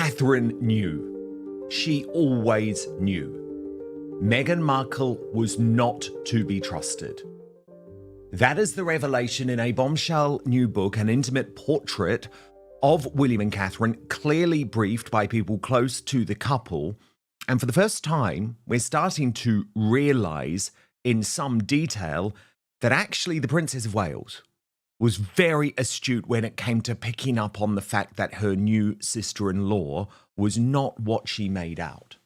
Catherine knew. She always knew. Meghan Markle was not to be trusted. That is the revelation in a bombshell new book, an intimate portrait of William and Catherine, clearly briefed by people close to the couple. And for the first time, we're starting to realise in some detail that actually the Princess of Wales was very astute when it came to picking up on the fact that her new sister-in-law was not what she made out.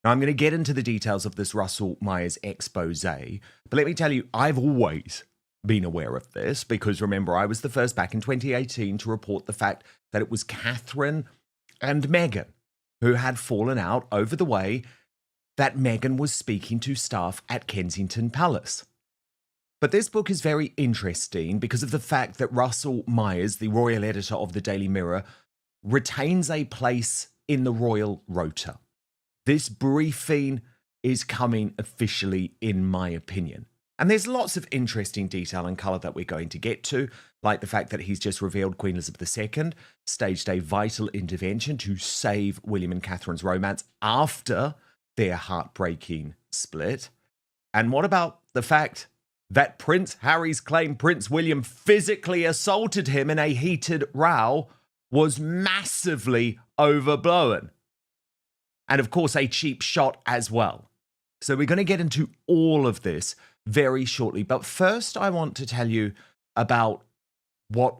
Now, I'm going to get into the details of this Russell Myers expose, but let me tell you, I've always been aware of this because, remember, I was the first back in 2018 to report the fact that it was Catherine and Meghan who had fallen out over the way that Meghan was speaking to staff at Kensington Palace. But this book is very interesting because of the fact that Russell Myers, the royal editor of the Daily Mirror, retains a place in the royal rota. This briefing is coming officially, in my opinion. And there's lots of interesting detail and colour that we're going to get to, like the fact that he's just revealed Queen Elizabeth II staged a vital intervention to save William and Catherine's romance after their heartbreaking split. And what about the fact that Prince Harry's claim Prince William physically assaulted him in a heated row was massively overblown? And of course, a cheap shot as well. So we're going to get into all of this very shortly. But first, I want to tell you about what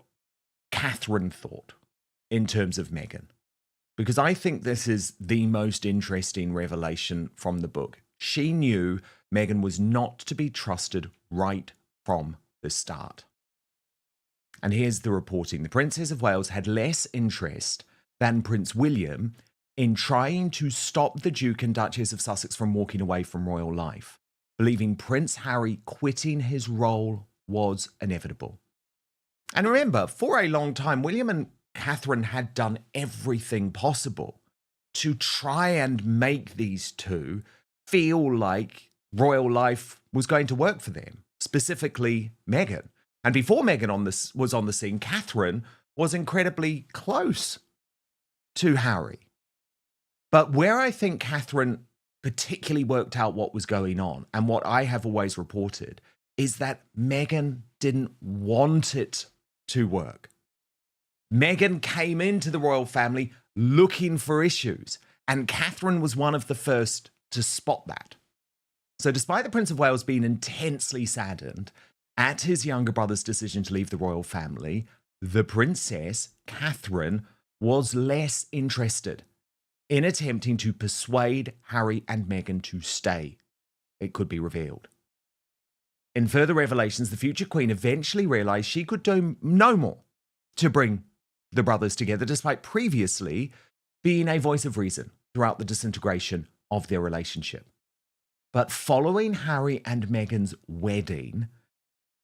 Catherine thought in terms of Meghan, because I think this is the most interesting revelation from the book. She knew Meghan was not to be trusted right from the start. And here's the reporting. The Princess of Wales had less interest than Prince William in trying to stop the Duke and Duchess of Sussex from walking away from royal life, believing Prince Harry quitting his role was inevitable. And remember, for a long time, William and Catherine had done everything possible to try and make these two feel like royal life was going to work for them, specifically Meghan. And before Meghan was on the scene, Catherine was incredibly close to Harry. But where I think Catherine particularly worked out what was going on, and what I have always reported, is that Meghan didn't want it to work. Meghan came into the royal family looking for issues, and Catherine was one of the first to spot that. So despite the Prince of Wales being intensely saddened at his younger brother's decision to leave the royal family, the Princess, Catherine, was less interested in attempting to persuade Harry and Meghan to stay, it could be revealed. In further revelations, the future Queen eventually realised she could do no more to bring the brothers together, despite previously being a voice of reason throughout the disintegration of their relationship. But following Harry and Meghan's wedding,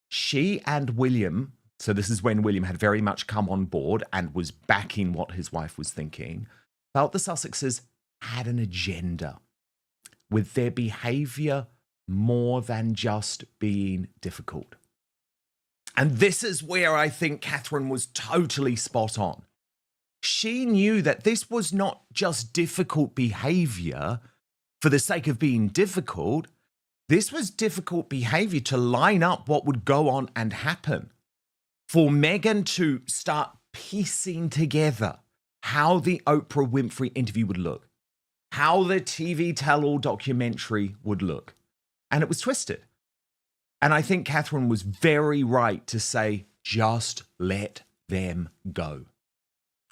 she and William, so this is when William had very much come on board and was backing what his wife was thinking, felt the Sussexes had an agenda with their behaviour more than just being difficult. And this is where I think Catherine was totally spot on. She knew that this was not just difficult behaviour for the sake of being difficult. This was difficult behaviour to line up what would go on and happen. For Meghan to start piecing together how the Oprah Winfrey interview would look, how the TV tell-all documentary would look. And it was twisted. And I think Catherine was very right to say, just let them go.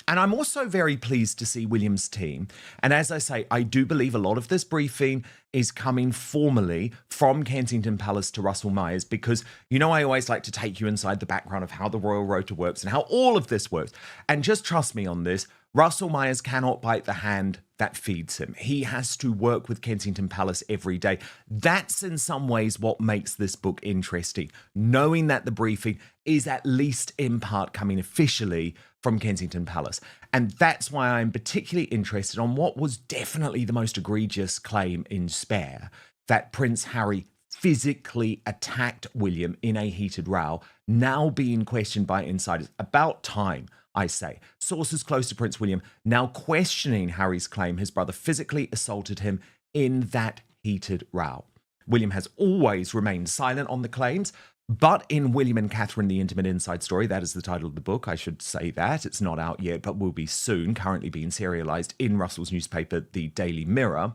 And I'm also very pleased to see William's team. And as I say, I do believe a lot of this briefing is coming formally from Kensington Palace to Russell Myers, because, you know, I always like to take you inside the background of how the royal rota works and how all of this works. And just trust me on this, Russell Myers cannot bite the hand that feeds him. He has to work with Kensington Palace every day. That's in some ways what makes this book interesting, knowing that the briefing is at least in part coming officially from Kensington Palace. And that's why I'm particularly interested on what was definitely the most egregious claim in Spare, that Prince Harry physically attacked William in a heated row, now being questioned by insiders. About time. I say. Sources close to Prince William now questioning Harry's claim his brother physically assaulted him in that heated row. William has always remained silent on the claims, but in William and Catherine, The Intimate Inside Story, that is the title of the book, I should say that. It's not out yet, but will be soon, currently being serialised in Russell's newspaper, The Daily Mirror.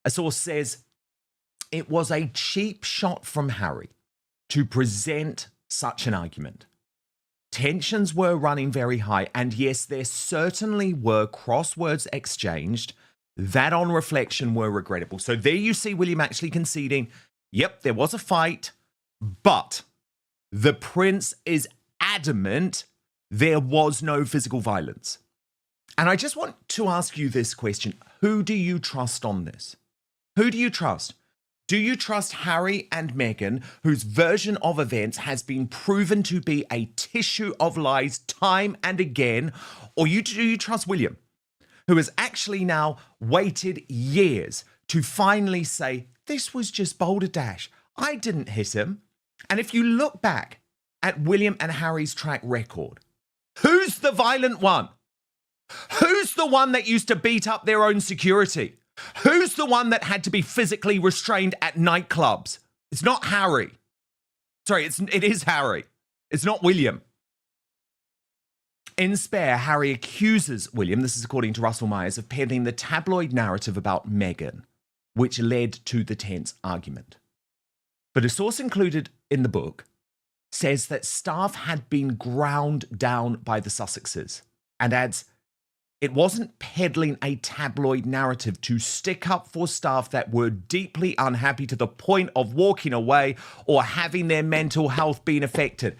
A source says it was a cheap shot from Harry to present such an argument. Tensions were running very high, and yes, there certainly were crosswords exchanged that on reflection were regrettable. So there you see William actually conceding, yep, there was a fight, but the prince is adamant there was no physical violence. And I just want to ask you this question. Who do you trust on this? Who do you trust? Do you trust Harry and Meghan, whose version of events has been proven to be a tissue of lies time and again? Or do you trust William, who has actually now waited years to finally say, this was just balderdash. I didn't hit him. And if you look back at William and Harry's track record, who's the violent one? Who's the one that used to beat up their own security? Who's the one that had to be physically restrained at nightclubs? It's not Harry. Sorry, it is Harry. It's not William. In Spare, Harry accuses William, this is according to Russell Myers, of peddling the tabloid narrative about Meghan, which led to the tense argument. But a source included in the book says that staff had been ground down by the Sussexes and adds, it wasn't peddling a tabloid narrative to stick up for staff that were deeply unhappy to the point of walking away or having their mental health being affected.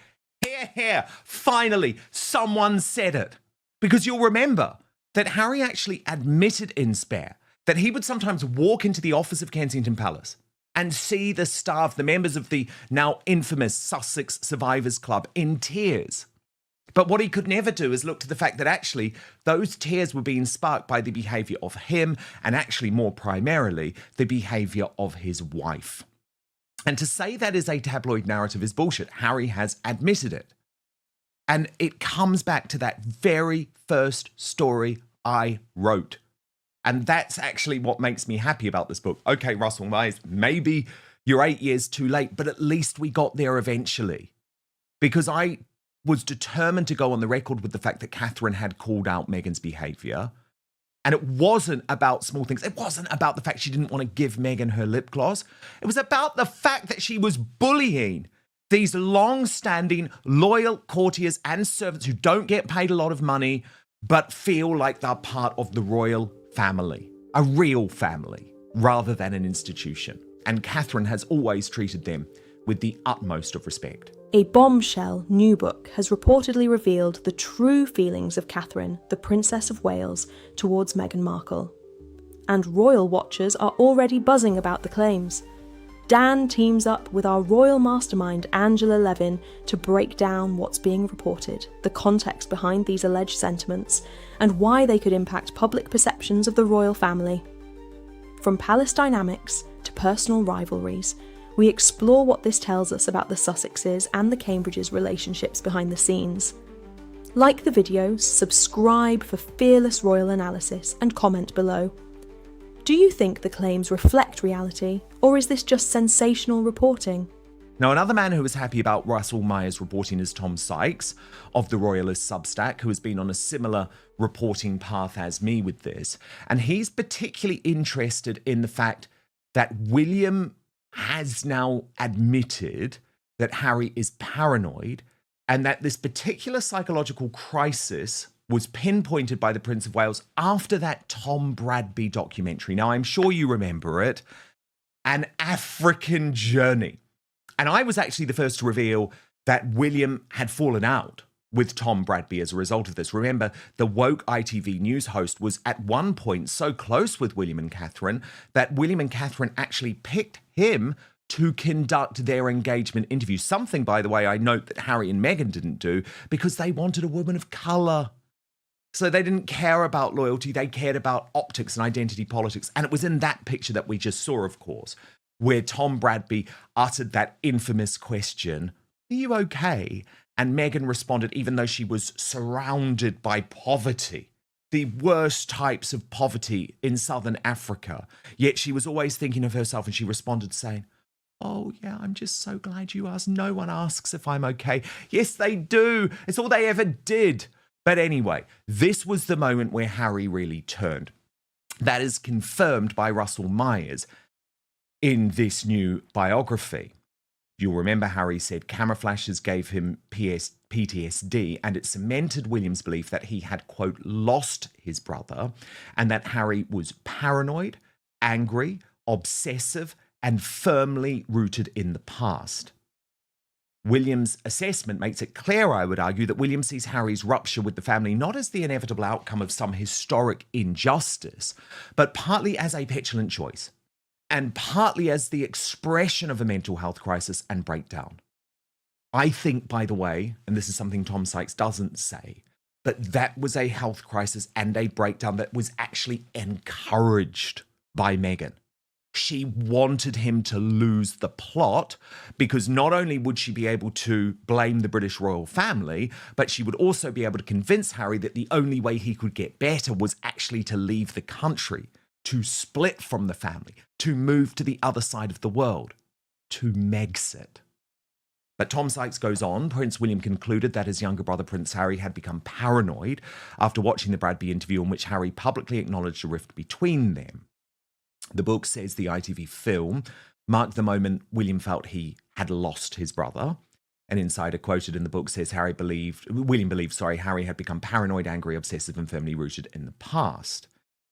Here, finally, someone said it. Because you'll remember that Harry actually admitted in Spare that he would sometimes walk into the office of Kensington Palace and see the staff, the members of the now infamous Sussex Survivors Club, in tears. But what he could never do is look to the fact that actually those tears were being sparked by the behaviour of him and actually more primarily the behaviour of his wife. And to say that is a tabloid narrative is bullshit. Harry has admitted it. And it comes back to that very first story I wrote. And that's actually what makes me happy about this book. Okay, Russell Myers, maybe you're 8 years too late, but at least we got there eventually. Because I was determined to go on the record with the fact that Catherine had called out Meghan's behaviour. And it wasn't about small things. It wasn't about the fact she didn't want to give Meghan her lip gloss. It was about the fact that she was bullying these long-standing, loyal courtiers and servants who don't get paid a lot of money, but feel like they're part of the royal family, a real family, rather than an institution. And Catherine has always treated them with the utmost of respect. A BOMBshell new book has reportedly revealed the true feelings of Catherine, the Princess of Wales, towards Meghan Markle. And royal watchers are already buzzing about the claims. Dan teams up with our Royal Mastermind Angela Levin to break down what's being reported, the context behind these alleged sentiments, and why they could impact public perceptions of the royal family. From palace dynamics to personal rivalries, we explore what this tells us about the Sussexes and the Cambridges' relationships behind the scenes. Like the videos, subscribe for fearless royal analysis, and comment below. Do you think the claims reflect reality, or is this just sensational reporting? Now, another man who was happy about Russell Myers reporting is Tom Sykes of the Royalist Substack, who has been on a similar reporting path as me with this. And he's particularly interested in the fact that William has now admitted that Harry is paranoid and that this particular psychological crisis was pinpointed by the Prince of Wales after that Tom Bradby documentary. Now, I'm sure you remember it, An African Journey. And I was actually the first to reveal that William had fallen out with Tom Bradby as a result of this. Remember, the woke ITV news host was at one point so close with William and Catherine that William and Catherine actually picked him to conduct their engagement interview. Something, by the way, I note that Harry and Meghan didn't do because they wanted a woman of colour. So they didn't care about loyalty, they cared about optics and identity politics. And it was in that picture that we just saw, of course, where Tom Bradby uttered that infamous question, "Are you okay?" And Meghan responded, even though she was surrounded by poverty, the worst types of poverty in southern Africa, yet she was always thinking of herself, and she responded saying, "Oh, yeah, I'm just so glad you asked. No one asks if I'm okay." Yes, they do. It's all they ever did. But anyway, this was the moment where Harry really turned. That is confirmed by Russell Myers in this new biography. You'll remember Harry said camera flashes gave him PTSD, and it cemented William's belief that he had, quote, lost his brother, and that Harry was paranoid, angry, obsessive, and firmly rooted in the past. William's assessment makes it clear, I would argue, that William sees Harry's rupture with the family not as the inevitable outcome of some historic injustice, but partly as a petulant choice, and partly as the expression of a mental health crisis and breakdown. I think, by the way, and this is something Tom Sykes doesn't say, but that was a health crisis and a breakdown that was actually encouraged by Meghan. She wanted him to lose the plot because not only would she be able to blame the British royal family, but she would also be able to convince Harry that the only way he could get better was actually to leave the country, to split from the family, to move to the other side of the world, to Megxit. But Tom Sykes goes on, Prince William concluded that his younger brother Prince Harry had become paranoid after watching the Bradby interview in which Harry publicly acknowledged a rift between them. The book says the ITV film marked the moment William felt he had lost his brother. An insider quoted in the book says William believed Harry had become paranoid, angry, obsessive, and firmly rooted in the past.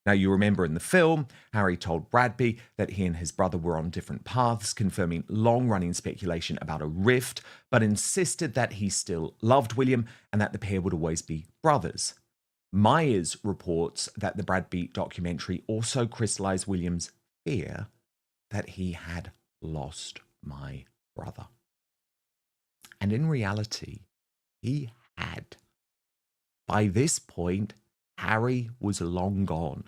Now, you remember in the film, Harry told Bradby that he and his brother were on different paths, confirming long-running speculation about a rift, but insisted that he still loved William and that the pair would always be brothers. Myers reports that the Bradby documentary also crystallized William's fear that he had lost my brother. And in reality, he had. By this point, Harry was long gone.